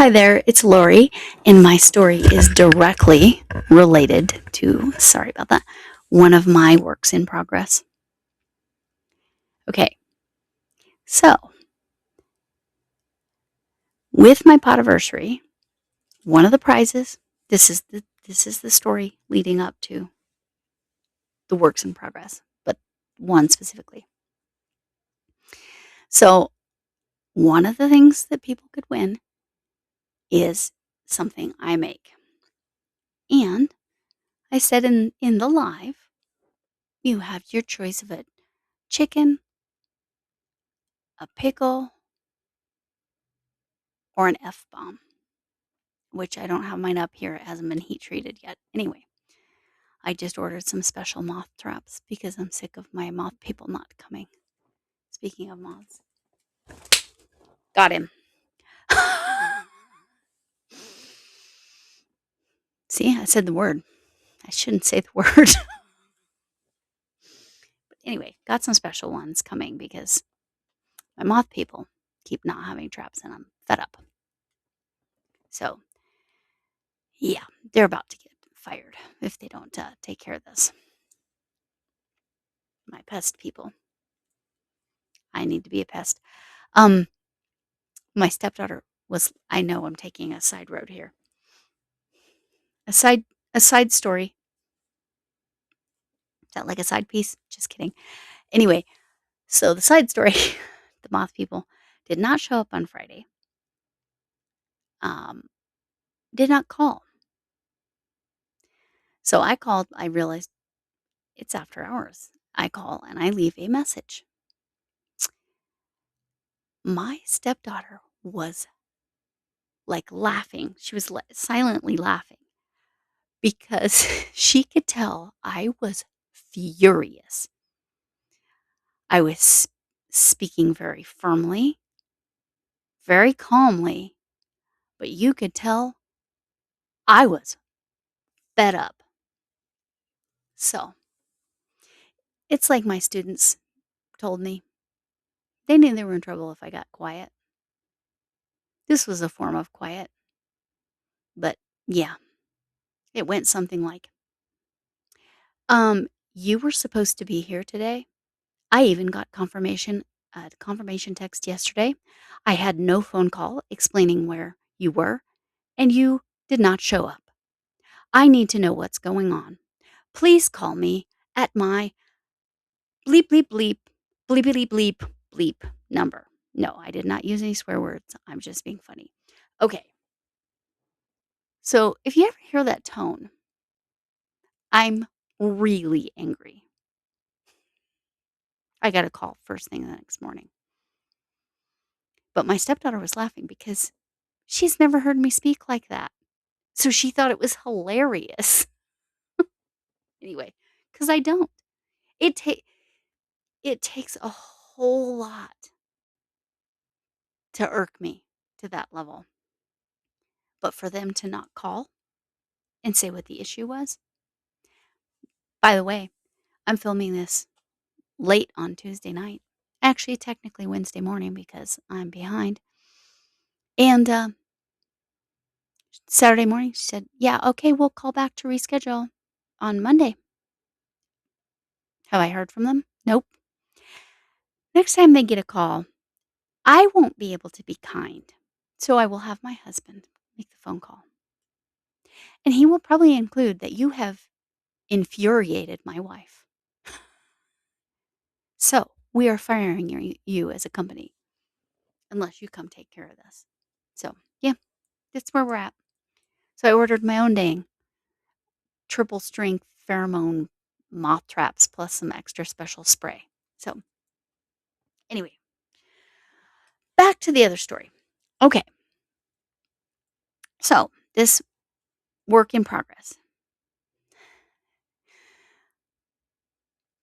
Hi there, it's Lori, and my story is directly related to, sorry about that, one of my works in progress. Okay, so with my potiversary, one of the prizes, this is the story leading up to the works in progress, but one specifically. So one of the things that people could win is something I make. And I said in the live, you have your choice of a chicken, a pickle, or an F-bomb, which I don't have mine up here. It hasn't been heat treated yet. Anyway, I just ordered some special moth traps because I'm sick of my moth people not coming. Speaking of moths. Got him. See, I said the word. I shouldn't say the word. But anyway, got some special ones coming because my moth people keep not having traps and I'm fed up. So, yeah, they're about to get fired if they don't take care of this. My pest people. I need to be a pest. My stepdaughter was, I know I'm taking a side road here. A side story. Is that like a side piece? Just kidding. Anyway, so the side story, the moth people did not show up on Friday. Did not call. So I called, I realized it's after hours. I call and I leave a message. My stepdaughter was like laughing. She was silently laughing because she could tell I was furious. I was speaking very firmly, very calmly, but you could tell I was fed up. So it's like my students told me. They knew they were in trouble if I got quiet. This was a form of quiet. But yeah, it went something like, you were supposed to be here today. I even got confirmation text yesterday. I had no phone call explaining where you were, and you did not show up. I need to know what's going on. Please call me at my bleep, bleep, bleep, bleepity bleep, bleep number. No, I did not use any swear words. I'm just being funny. Okay. So if you ever hear that tone, I'm really angry. I got a call first thing the next morning. But my stepdaughter was laughing because she's never heard me speak like that. So she thought it was hilarious. Anyway, because I don't. It takes a whole lot to irk me to that level. But for them to not call and say what the issue was. By the way, I'm filming this late on Tuesday night. Actually, technically Wednesday morning because I'm behind. And Saturday morning, she said, yeah, okay, we'll call back to reschedule on Monday. Have I heard from them? Nope. Next time they get a call, I won't be able to be kind. So I will have my husband make the phone call. And he will probably include that you have infuriated my wife. So we are firing you as a company unless you come take care of this. So yeah, that's where we're at. So I ordered my own dang triple strength pheromone moth traps plus some extra special spray. So anyway, back to the other story. Okay. So this work in progress.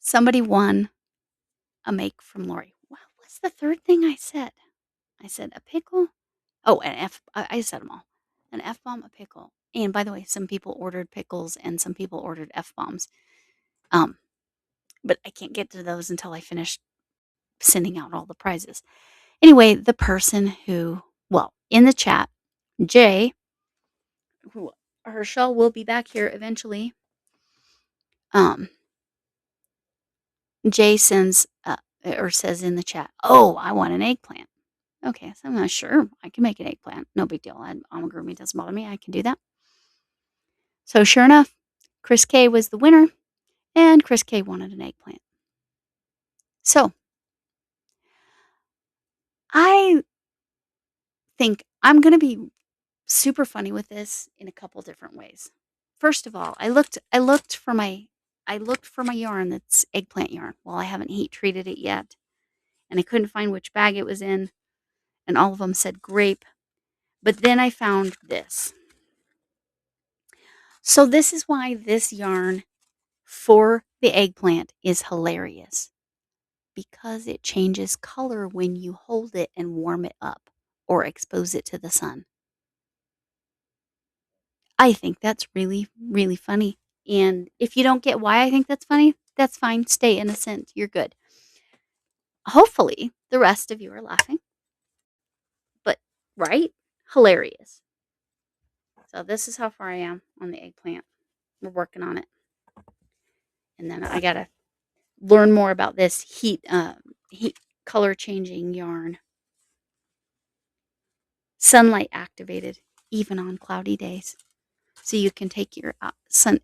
Somebody won a make from Lori. What's the third thing I said? I said a pickle. Oh, I said them all. An F-bomb, a pickle. And by the way, some people ordered pickles and some people ordered F-bombs. But I can't get to those until I finish sending out all the prizes. Anyway, the person who, well, in the chat Jay, who Herschel will be back here eventually. Jay sends or says in the chat, "Oh, I want an eggplant." Okay, so I'm not sure. I can make an eggplant. No big deal. Amigurumi doesn't bother me. I can do that. So sure enough, Chris K was the winner, and Chris K wanted an eggplant. So I think I'm going to be super funny with this in a couple different ways. First of all, I looked for my yarn that's eggplant yarn. Well, I haven't heat treated it yet, and I couldn't find which bag it was in, and all of them said grape. But then I found this. So this is why this yarn for the eggplant is hilarious, because it changes color when you hold it and warm it up or expose it to the sun. I think that's really, really funny. And if you don't get why I think that's funny, that's fine. Stay innocent. You're good. Hopefully, the rest of you are laughing. But, right? Hilarious. So, this is how far I am on the eggplant. We're working on it. And then I got to learn more about this heat color changing yarn. Sunlight activated, even on cloudy days. So you can take your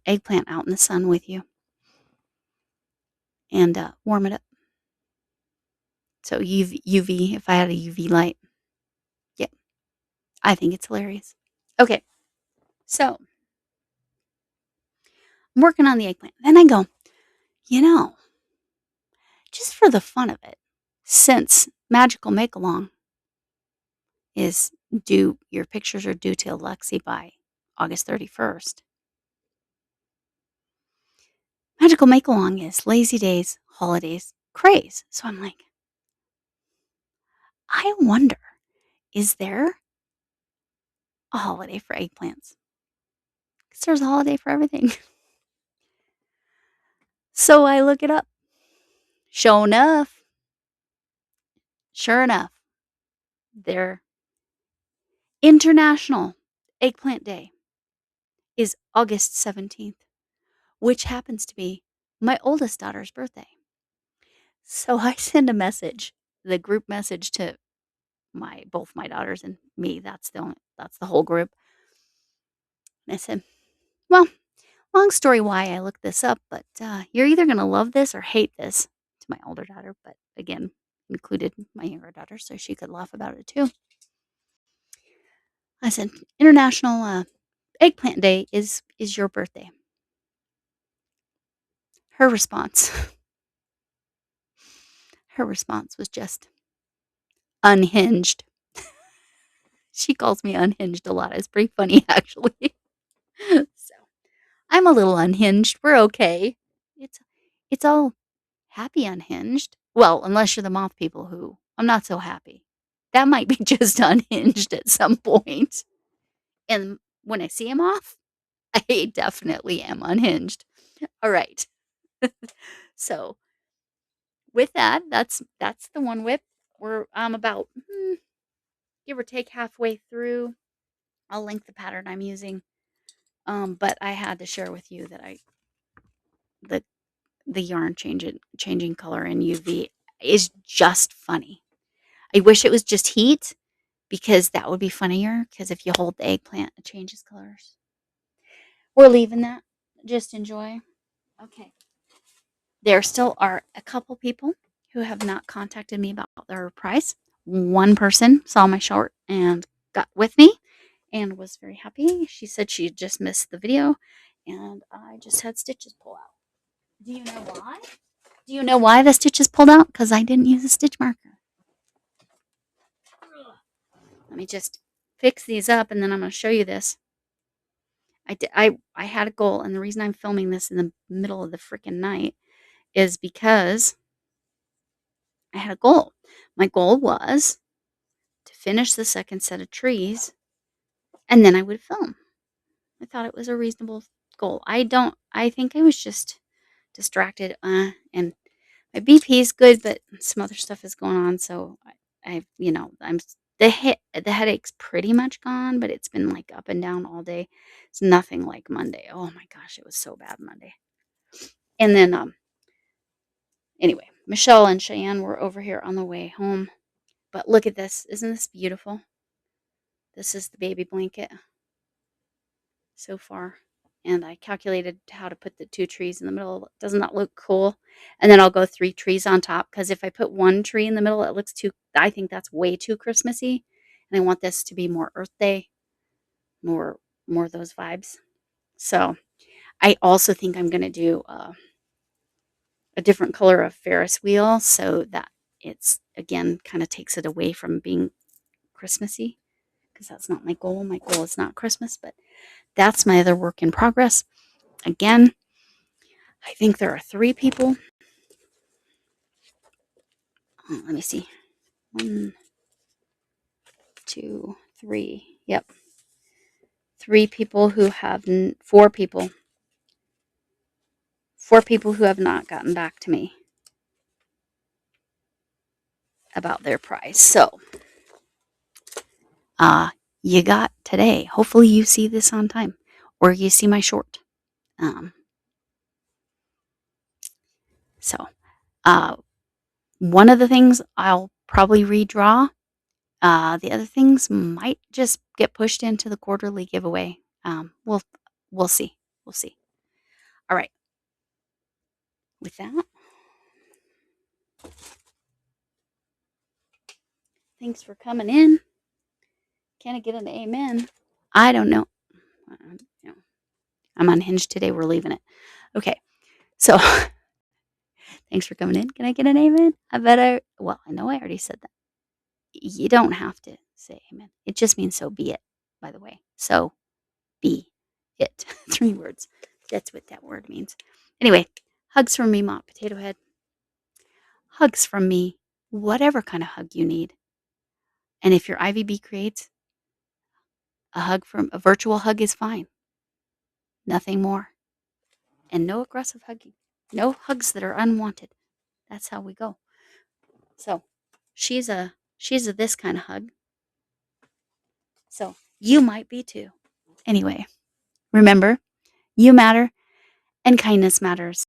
eggplant out in the sun with you and warm it up. So UV, if I had a UV light. Yep. I think it's hilarious. Okay. So I'm working on the eggplant. Then I go, just for the fun of it, since Magical Make-Along is due, your pictures are due to Lexi by August 31st. Magical Make-Along is lazy days, holidays, craze. So I'm like, I wonder, is there a holiday for eggplants? Because there's a holiday for everything. So I look it up. Sure enough, their International Eggplant Day is August 17th, which happens to be my oldest daughter's birthday. So I send a message, the group message to both my daughters and me. That's the whole group. And I said, well, long story why I looked this up, but you're either going to love this or hate this, to my older daughter, but again, included my younger daughter so she could laugh about it too. I said, International Eggplant Day is your birthday. Her response was just unhinged. She calls me unhinged a lot. It's pretty funny, actually. So I'm a little unhinged. We're okay. It's all happy unhinged. Well, unless you're the moth people, who I'm not so happy. That might be just unhinged at some point. And when I see a moth, I definitely am unhinged. All right. So with that, that's the one whip. I'm about give or take halfway through. I'll link the pattern I'm using. But I had to share with you that the yarn changing color in UV is just funny. I wish it was just heat, because that would be funnier, because if you hold the eggplant, it changes colors. We're leaving that. Just enjoy. Okay. There still are a couple people who have not contacted me about their price. One person saw my short and got with me and was very happy. She said she just missed the video, and I just had stitches pull out. Do you know why? Do you know why the stitches pulled out? Because I didn't use a stitch marker. Let me just fix these up, and then I'm going to show you this. I had a goal, and the reason I'm filming this in the middle of the freaking night is because I had a goal. My goal was to finish the second set of trees, and then I would film. I thought it was a reasonable goal. I think I was just distracted, and my BP is good, but some other stuff is going on, so I'm The headache's pretty much gone, but it's been, like, up and down all day. It's nothing like Monday. Oh my gosh, it was so bad Monday. And then, anyway, Michelle and Cheyenne were over here on the way home. But look at this. Isn't this beautiful? This is the baby blanket so far. And I calculated how to put the 2 trees in the middle. Doesn't that look cool? And then I'll go 3 trees on top, because if I put 1 tree in the middle, it looks I think that's way too Christmassy. And I want this to be more Earth Day, more of those vibes. So I also think I'm going to do a different color of Ferris wheel, so that it's, again, kind of takes it away from being Christmassy, because that's not my goal. My goal is not Christmas, but that's my other work in progress. Again, I think there are 3 people. Let me see. 1, 2, 3. Yep. 3 people who have 4 people. 4 people who have not gotten back to me about their prize. So, you got today. Hopefully you see this on time, or you see my short. So, one of the things I'll probably redraw. The other things might just get pushed into the quarterly giveaway. We'll see. We'll see. All right. With that, thanks for coming in. Can I get an amen? I don't know. I'm unhinged today. We're leaving it. Okay. So thanks for coming in. Can I get an amen? I know I already said that. You don't have to say amen. It just means so be it, by the way. So be it. 3 words. That's what that word means. Anyway, hugs from me, Mop Potato Head. Hugs from me, whatever kind of hug you need. And if your IVB creates a virtual hug is fine. Nothing more. And no aggressive hugging. No hugs that are unwanted. That's how we go. So she's a this kind of hug. So you might be too. Anyway, remember, you matter and kindness matters.